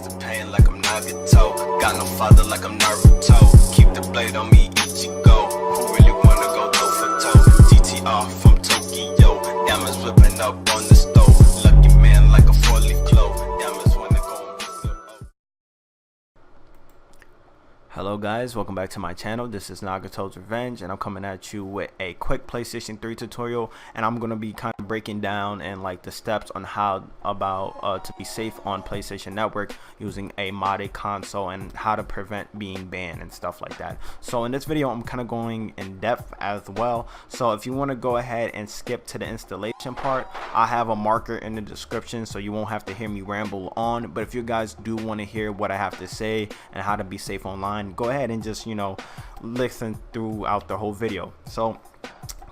the pain like I'm Nagato. Got no father like I'm Naruto. Keep the blade on me, Ichigo. Who really wanna go toe for toe? GTR from Tokyo. Diamonds whipping up on the stove. Lucky man like a 4-leaf clove. Diamonds wanna go and visit. Hello guys, welcome back to my channel. This is Nagato Revenge and I'm coming at you with a quick PlayStation 3 tutorial, and I'm going to be kind of breaking down and like the steps on how to be safe on PlayStation Network using a modded console and how to prevent being banned and stuff like that. So in this video I'm kind of going in depth as well, so if you want to go ahead and skip to the installation part, I have a marker in the description so you won't have to hear me ramble on. But if you guys do want to hear what I have to say and how to be safe online, go ahead and just listen throughout the whole video. So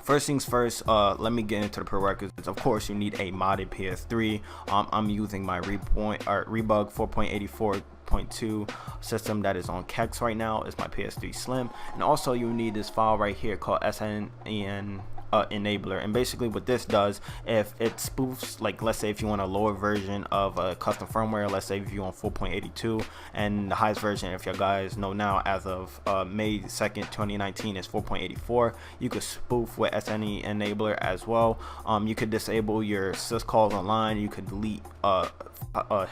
first things first, let me get into the prerequisites. Of course you need a modded PS3. I'm using my Rebug 4.84.2 system that is on CEX right now. It's my PS3 Slim, and also you need this file right here called SEN Enabler. And basically what this does, if it spoofs, like let's say if you want a lower version of a custom firmware, let's say if you want 4.82 and the highest version, if you guys know now, as of May 2nd 2019 is 4.84, you could spoof with SEN Enabler as well. You could disable your Syscalls online, you could delete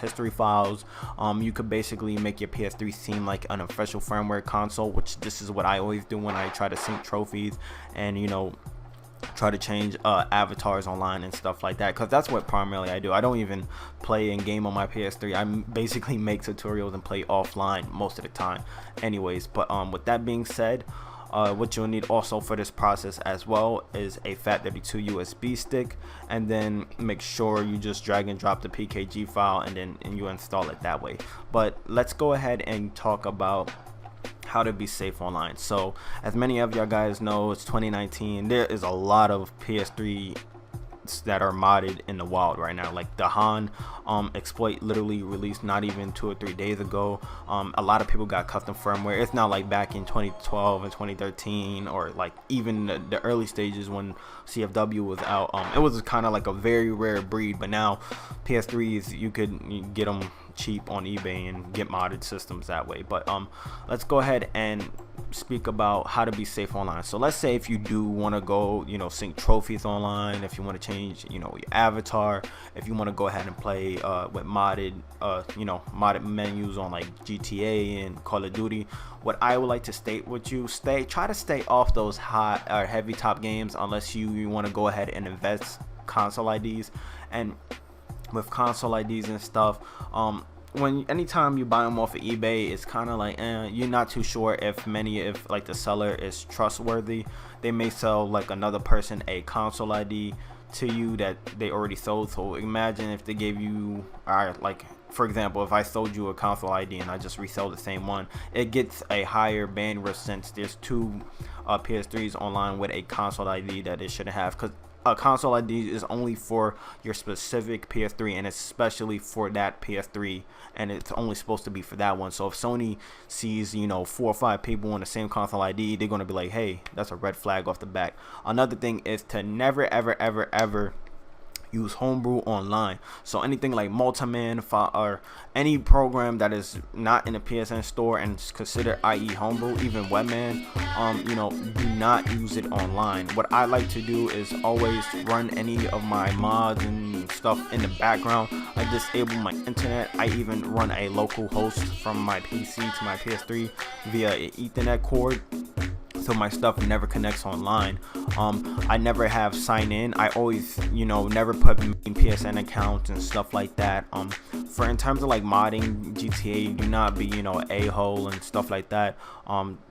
history files. You could basically make your PS3 seem like an official firmware console, which this is what I always do when I try to sync trophies and try to change avatars online and stuff like that, because that's what primarily I do. I don't even play in game on my PS3. I basically make tutorials and play offline most of the time anyways. But with that being said, what you'll need also for this process as well is a FAT32 USB stick, and then make sure you just drag and drop the PKG file and you install it that way. But let's go ahead and talk about how to be safe online. So as many of y'all guys know, it's 2019. There is a lot of PS3 that are modded in the wild right now. Like the Han exploit literally released not even 2 or 3 days ago. A lot of people got custom firmware. It's not like back in 2012 and 2013, or like even the early stages when CFW was out. It was kind of like a very rare breed, but now PS3s you could get them cheap on eBay and get modded systems that way. But let's go ahead and speak about how to be safe online. So let's say if you do want to go sync trophies online, if you want to change your avatar, if you want to go ahead and play with modded modded menus on like GTA and Call of Duty, what I would like to state with you, try to stay off those hot or heavy top games unless you want to go ahead and invest console IDs. And with console IDs and stuff, anytime you buy them off of eBay, it's kind of like you're not too sure if like the seller is trustworthy. They may sell like another person a console ID to you that they already sold. So imagine if they gave you, like for example, if I sold you a console ID and I just resell the same one, it gets a higher bandwidth since there's 2 PS3s online with a console ID that it shouldn't have, because a console ID is only for your specific PS3, and especially for that PS3, and it's only supposed to be for that one. So if Sony sees 4 or 5 people on the same console ID, they're going to be like, hey, that's a red flag off the back. Another thing is to never ever use homebrew online. So anything like Multiman or any program that is not in the PSN store and is considered i.e. homebrew, even Webman, do not use it online. What I like to do is always run any of my mods and stuff in the background. I disable my internet. I even run a local host from my PC to my PS3 via an Ethernet cord, so my stuff never connects online. I never have sign in. I always never put PSN accounts and stuff like that. For in terms of like modding GTA, do not be a-hole and stuff like that.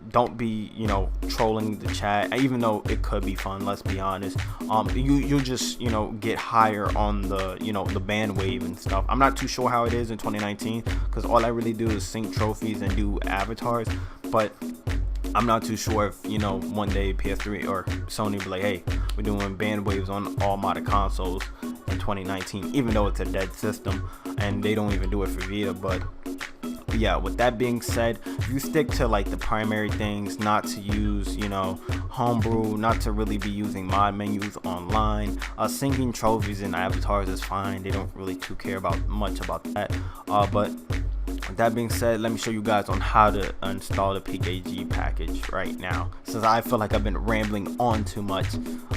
Don't be trolling the chat, even though it could be fun, let's be honest. You just get higher on the ban wave and stuff. I'm not too sure how it is in 2019, because all I really do is sync trophies and do avatars, but I'm not too sure if one day PS3 or Sony be like, hey, we're doing ban waves on all modded consoles in 2019, even though it's a dead system and they don't even do it for Vita. But yeah, with that being said, if you stick to like the primary things, not to use homebrew, not to really be using mod menus online, syncing trophies and avatars is fine. They don't really too care about much about that, but With that being said, let me show you guys on how to install the PKG package right now, since I feel like I've been rambling on too much.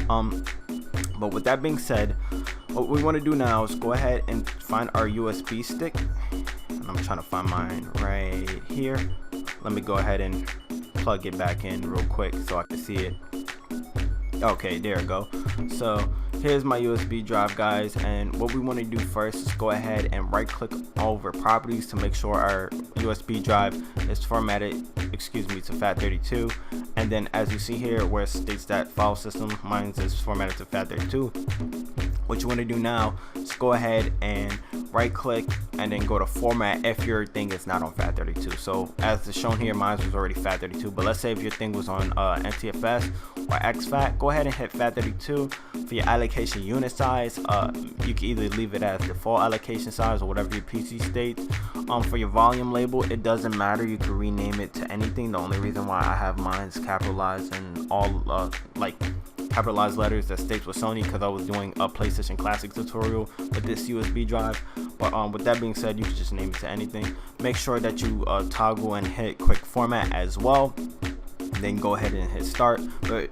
But with that being said, what we want to do now is go ahead and find our USB stick, and I'm trying to find mine right here. Let me go ahead and plug it back in real quick so I can see it. Okay, there we go. So here's my USB drive, guys, and what we want to do first is go ahead and right click over properties to make sure our USB drive is formatted, to FAT32. And then as you see here where it states that file system, mine is formatted to FAT32. What you want to do now is go ahead and right click and then go to format if your thing is not on FAT32. So as is shown here, mine was already FAT32, but let's say if your thing was on NTFS or exFAT, go ahead and hit FAT32. For your allocation unit size, you can either leave it as default allocation size or whatever your PC states. For your volume label, it doesn't matter, you can rename it to anything. The only reason why I have mine capitalized and all like capitalized letters that states with Sony, because I was doing a PlayStation Classic tutorial with this USB drive. But with that being said, you can just name it to anything. Make sure that you toggle and hit quick format as well, then go ahead and hit start. But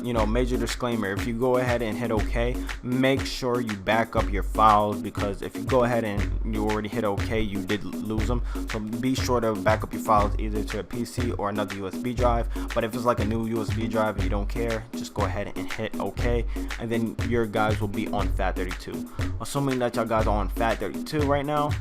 you know, major disclaimer, if you go ahead and hit OK, make sure you back up your files, because if you go ahead and you already hit OK, you did lose them. So be sure to back up your files either to a PC or another USB drive. But if it's like a new USB drive and you don't care, just go ahead and hit OK, and then your guys will be on FAT32. Assuming that y'all guys are on FAT32 right now,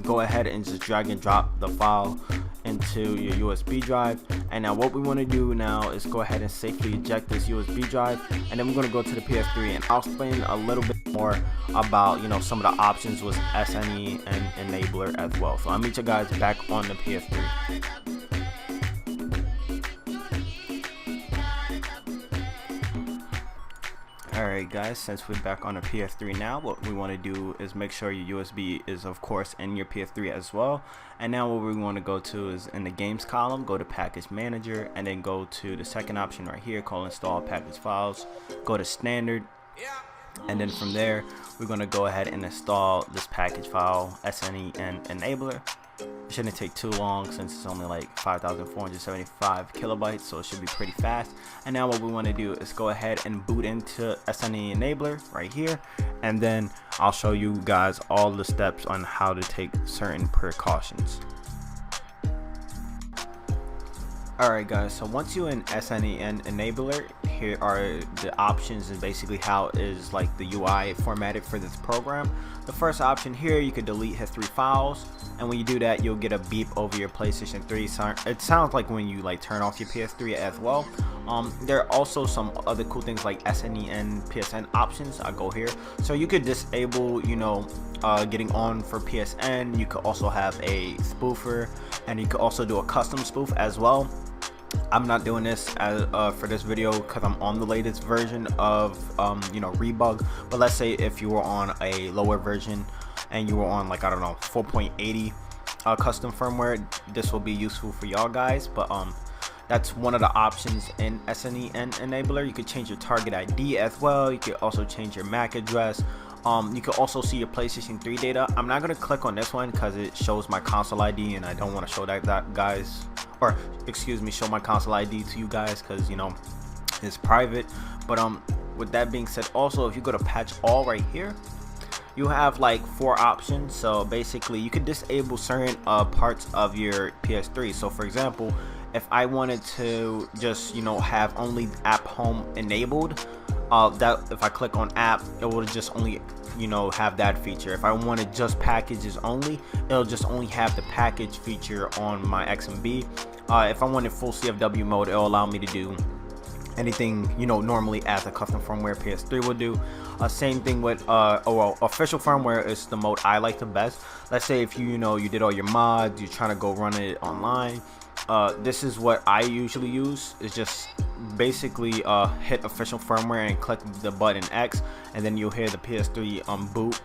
go ahead and just drag and drop the file into your USB drive. And now what we want to do now is go ahead and safely eject this USB drive, and then we're going to go to the PS3, and I'll explain a little bit more about, you know, some of the options with SEN Enabler as well. So I'll meet you guys back on the PS3. Alright guys, since we're back on the PS3 now, what we want to do is make sure your USB is of course in your PS3 as well. And now what we want to go to is in the games column, go to package manager, and then go to the second option right here called install package files. Go to standard, and then from there we're going to go ahead and install this package file, SEN Enabler. It shouldn't take too long since it's only like 5,475 kilobytes, so it should be pretty fast. And now what we want to do is go ahead and boot into SEN Enabler right here, and then I'll show you guys all the steps on how to take certain precautions. Alright guys, so once you're in SEN Enabler, here are the options and basically how is like the UI formatted for this program. The first option here, you could delete history files, and when you do that, you'll get a beep over your PlayStation 3. It sounds like when you like turn off your PS3 as well. There are also some other cool things like SEN PSN options. I go here, so you could disable, you know, getting on for PSN. You could also have a spoofer, and you could also do a custom spoof as well. I'm not doing this as, for this video because I'm on the latest version of you know, Rebug. But let's say if you were on a lower version and you were on like, I don't know, 4.80 custom firmware, this will be useful for y'all guys. But that's one of the options in SEN Enabler. You could change your target ID as well. You could also change your MAC address. You can also see your PlayStation 3 data. I'm not going to click on this one because it shows my console ID, and I don't want to show that guys, or excuse me, show my console ID to you guys because, you know, it's private. But with that being said, also if you go to patch all right here, you have like 4 options. So basically you could disable certain parts of your PS3. So for example, if I wanted to just, you know, have only app home enabled, that if I click on app, it will just only, you know, have that feature. If I wanted just packages only, it'll just only have the package feature on my XMB. If I wanted full CFW mode, it'll allow me to do anything, you know, normally as a custom firmware PS3 will do. Same thing with official firmware is the mode I like the best. Let's say if you know, you did all your mods, you're trying to go run it online, this is what I usually use. Is just basically hit official firmware and click the button X, and then you'll hear the PS3 boot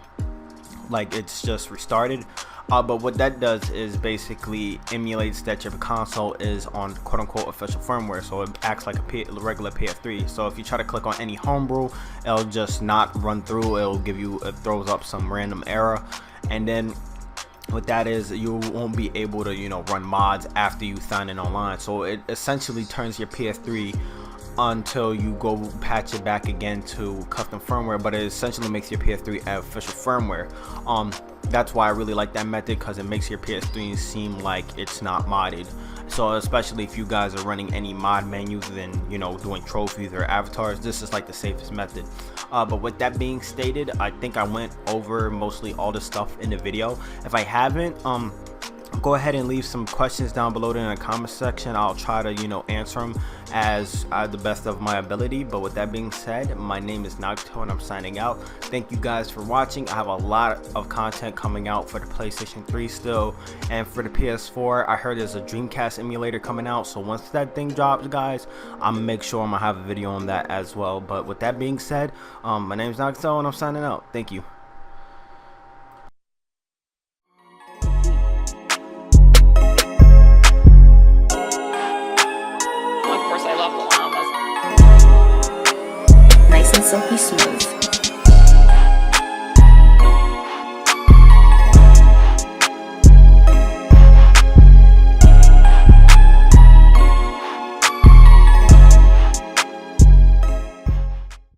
like it's just restarted. But what that does is basically emulates that your console is on quote-unquote official firmware, so it acts like a regular PS3. So if you try to click on any homebrew, it'll just not run through. It'll give you, it throws up some random error. And then what that is, you won't be able to, you know, run mods after you sign in online. So it essentially turns your PS3 until you go patch it back again to custom firmware, but it essentially makes your PS3 official firmware. That's why I really like that method, because it makes your PS3 seem like it's not modded. So especially if you guys are running any mod menus and, you know, doing trophies or avatars, this is like the safest method. But with that being stated, I think I went over mostly all the stuff in the video. If I haven't, go ahead and leave some questions down below in the comment section. I'll try to, you know, answer them as the best of my ability. But with that being said, my name is Nagato and I'm signing out. Thank you guys for watching. I have a lot of content coming out for the PlayStation 3 still, and for the PS4 I heard there's a Dreamcast emulator coming out, so once that thing drops, guys, I'm gonna make sure I'm gonna have a video on that as well. But with that being said, my name is Nagato and I'm signing out. Thank you. Nice and silky smooth.